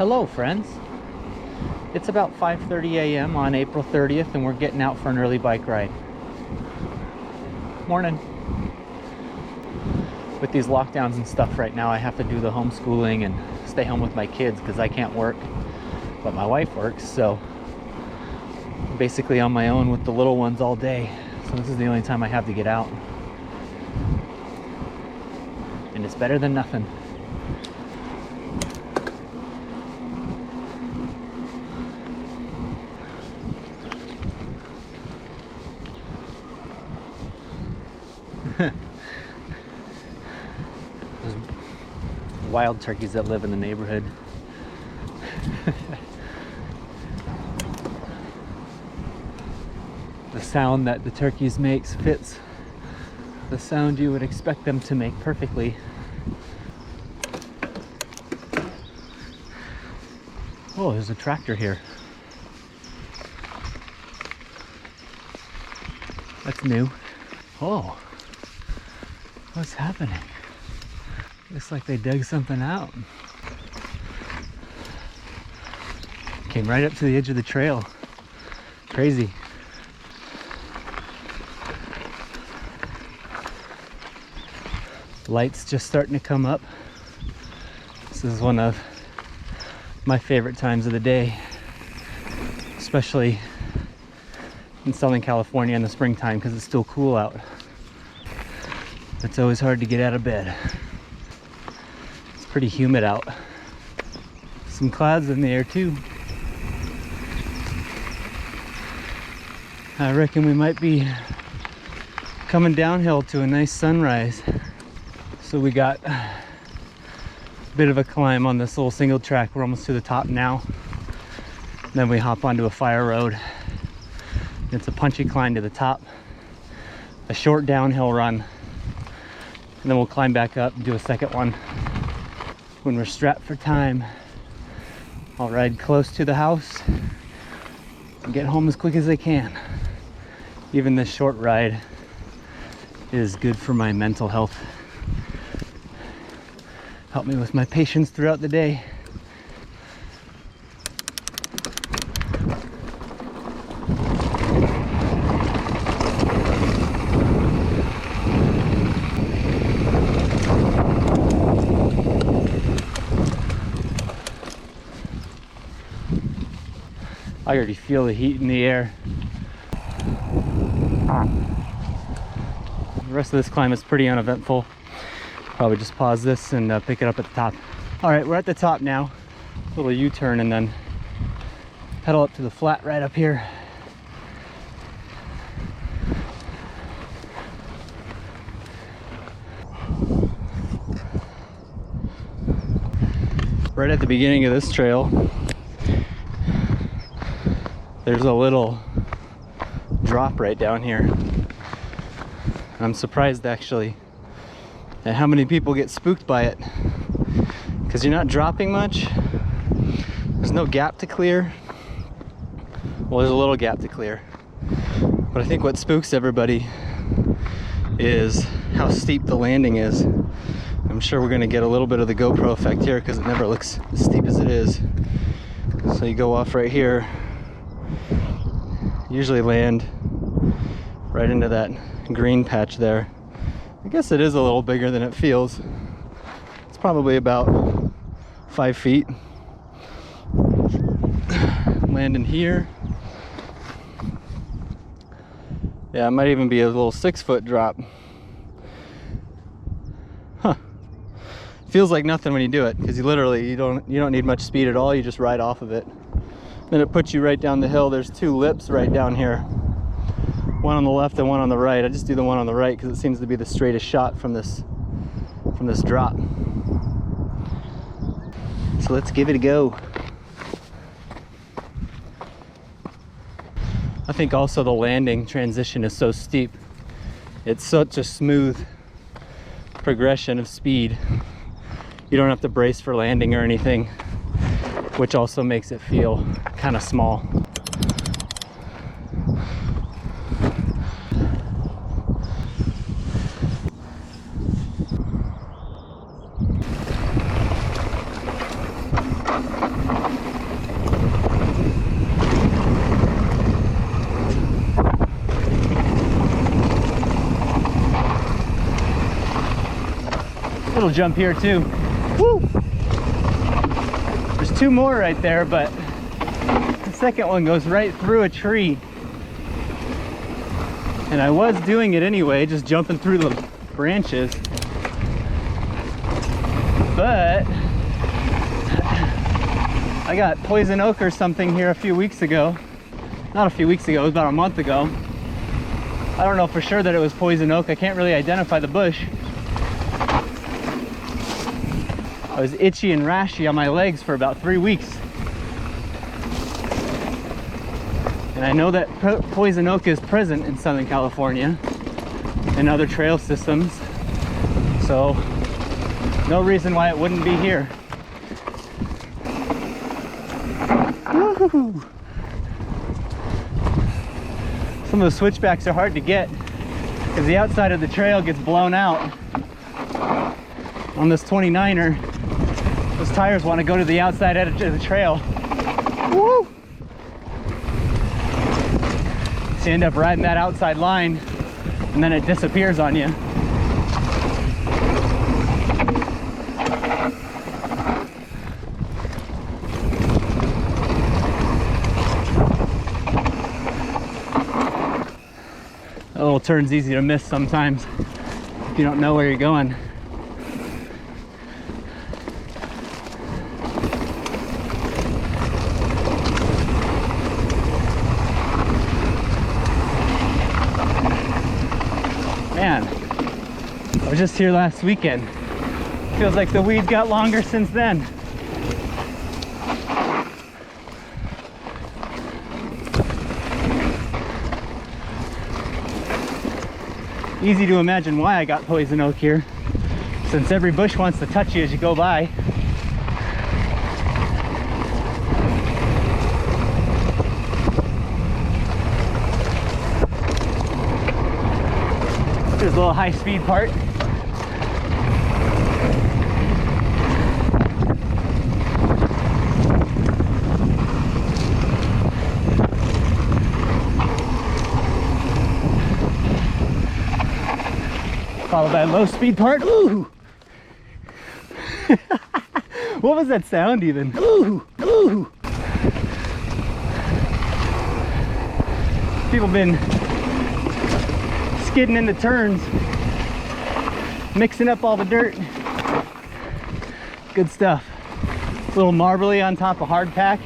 Hello friends, it's about 5:30 a.m. on April 30th and we're getting out for an early bike ride. Morning. With these lockdowns and stuff right now, I have to do the homeschooling and stay home with my kids because I can't work, but my wife works, so I'm basically on my own with the little ones all day. So this is the only time I have to get out. And it's better than nothing. There's wild turkeys that live in the neighborhood. The sound that the turkeys makes fits the sound you would expect them to make perfectly. Oh, there's a tractor here. That's new. Oh, what's happening? Looks like they dug something out. Came right up to the edge of the trail. Crazy. Lights just starting to come up. This is one of my favorite times of the day, especially in Southern California in the springtime because it's still cool out. It's always hard to get out of bed. It's pretty humid out. Some clouds in the air too. I reckon we might be coming downhill to a nice sunrise. So we got a bit of a climb on this little single track. We're almost to the top now. Then we hop onto a fire road. It's a punchy climb to the top, a short downhill run, and then we'll climb back up and do a second one. When we're strapped for time, I'll ride close to the house and get home as quick as I can. Even this short ride is good for my mental health. Help me with my patience throughout the day. I already feel the heat in the air. The rest of this climb is pretty uneventful. Probably just pause this and pick it up at the top. All right, we're at the top now. Little U-turn and then pedal up to the flat right up here. Right at the beginning of this trail, there's a little drop right down here. I'm surprised actually at how many people get spooked by it, because you're not dropping much. There's no gap to clear. Well, there's a little gap to clear, but I think what spooks everybody is how steep the landing is. I'm sure we're gonna get a little bit of the GoPro effect here because it never looks as steep as it is. So you go off right here, usually land right into that green patch there. I guess it is a little bigger than it feels. It's probably about 5 feet. Landing here. Yeah, it might even be a little 6-foot drop. Huh. Feels like nothing when you do it, because you don't need much speed at all. You just ride off of it. Then it puts you right down the hill. There's 2 lips right down here. One on the left and one on the right. I just do the one on the right because it seems to be the straightest shot from this drop. So let's give it a go. I think also the landing transition is so steep. It's such a smooth progression of speed. You don't have to brace for landing or anything, which also makes it feel kind of small. Little jump here too. Woo! There's two more right there, but the second one goes right through a tree. And I was doing it anyway, just jumping through the branches. But I got poison oak or something here a few weeks ago. Not a few weeks ago, it was about a month ago. I don't know for sure that it was poison oak. I can't really identify the bush. I was itchy and rashy on my legs for about 3 weeks. And I know that poison oak is present in Southern California and other trail systems. So no reason why it wouldn't be here. Woo-hoo. Some of the switchbacks are hard to get because the outside of the trail gets blown out. On this 29er, those tires want to go to the outside edge of the trail. Woo! So you end up riding that outside line and then it disappears on you. A little turn's easy to miss sometimes if you don't know where you're going. Man, I was just here last weekend. Feels like the weeds got longer since then. Easy to imagine why I got poison oak here, since every bush wants to touch you as you go by. There's a little high-speed part. Followed by a low-speed part. Ooh! What was that sound even? Ooh! Ooh! People been skidding into turns, mixing up all the dirt. Good stuff. A little marbly on top of hard pack.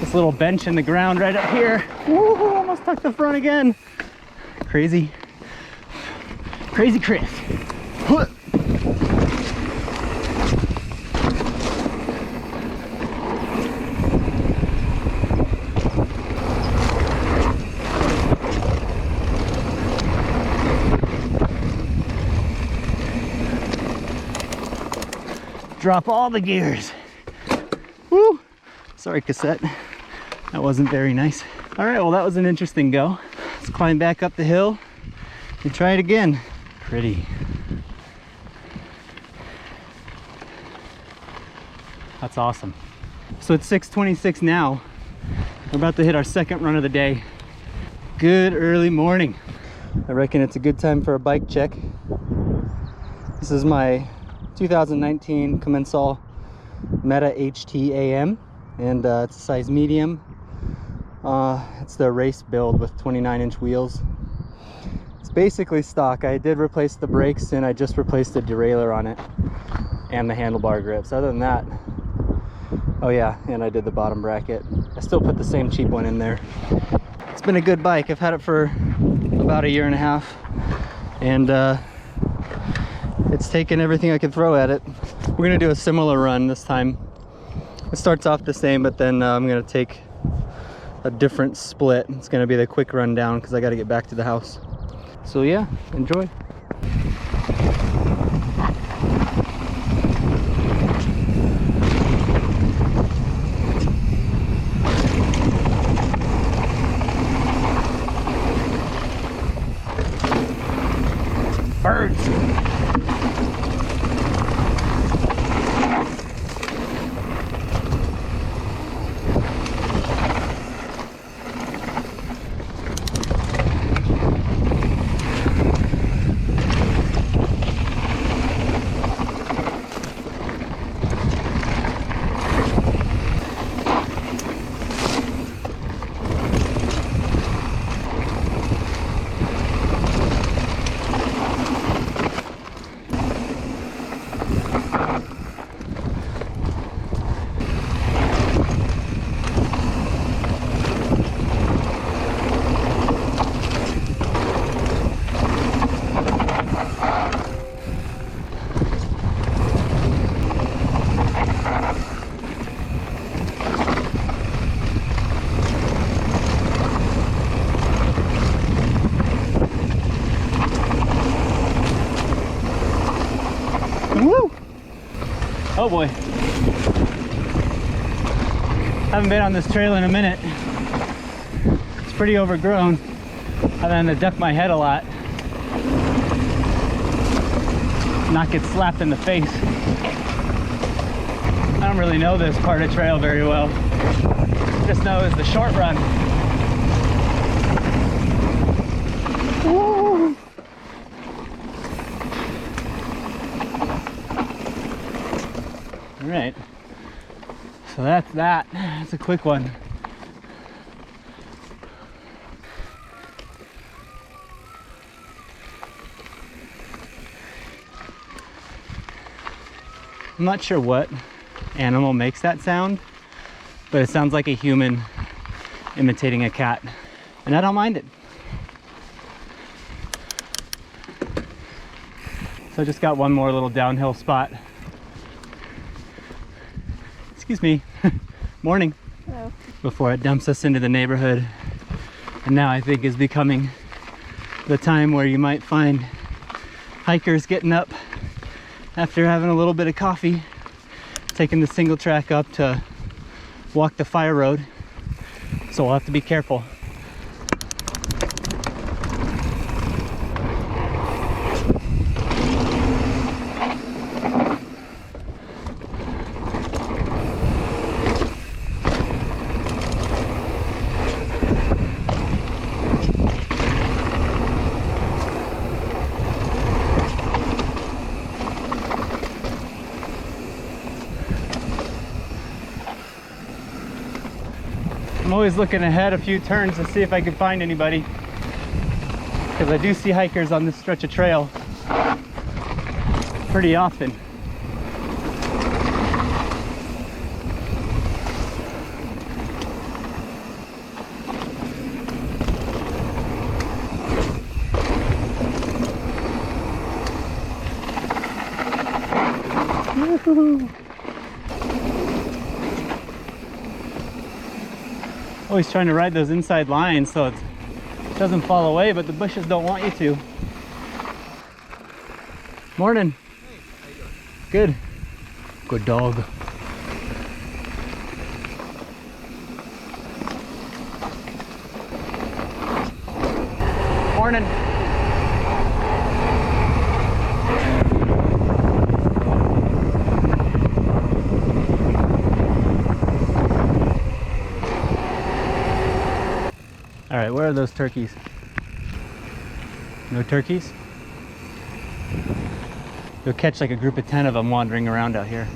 This little bench in the ground right up here. Woo, almost tucked the front again. Crazy. Crazy Chris. Drop all the gears. Woo! Sorry, cassette. That wasn't very nice. All right, well, that was an interesting go. Let's climb back up the hill and try it again. Pretty. That's awesome. So it's 6:26 now. We're about to hit our second run of the day. Good early morning. I reckon it's a good time for a bike check. This is my 2019 Commensal Meta HT AM, and it's a size medium. It's the race build with 29-inch wheels. It's basically stock. I did replace the brakes and I just replaced the derailleur on it and the handlebar grips. Other than that, oh yeah, and I did the bottom bracket. I still put the same cheap one in there. It's been a good bike. I've had it for about 1.5 years, and it's taken everything I could throw at it. We're gonna do a similar run this time. It starts off the same, but then I'm gonna take a different split. It's gonna be the quick run down because I got to get back to the house. So yeah, enjoy. Birds. Oh boy. Haven't been on this trail in a minute. It's pretty overgrown. I've had to duck my head a lot. Not get slapped in the face. I don't really know this part of trail very well. Just know it's the short run. Woo! All right, so that's that. That's a quick one. I'm not sure what animal makes that sound, but it sounds like a human imitating a cat, and I don't mind it. So I just got one more little downhill spot. Excuse me. Morning. Hello. Before it dumps us into the neighborhood, and now I think is becoming the time where you might find hikers getting up after having a little bit of coffee, taking the single track up to walk the fire road. So we'll have to be careful. I'm always looking ahead a few turns to see if I can find anybody, because I do see hikers on this stretch of trail pretty often. Woohoo! Always trying to ride those inside lines so it doesn't fall away, but the bushes don't want you to. Morning. Hey, how you doing? Good. Good dog. Morning. All right, where are those turkeys? No turkeys? You'll catch like a group of 10 of them wandering around out here.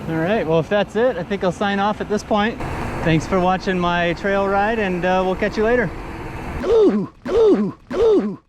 All right, well, if that's it, I think I'll sign off at this point. Thanks for watching my trail ride, and we'll catch you later. Ooh, ooh, ooh.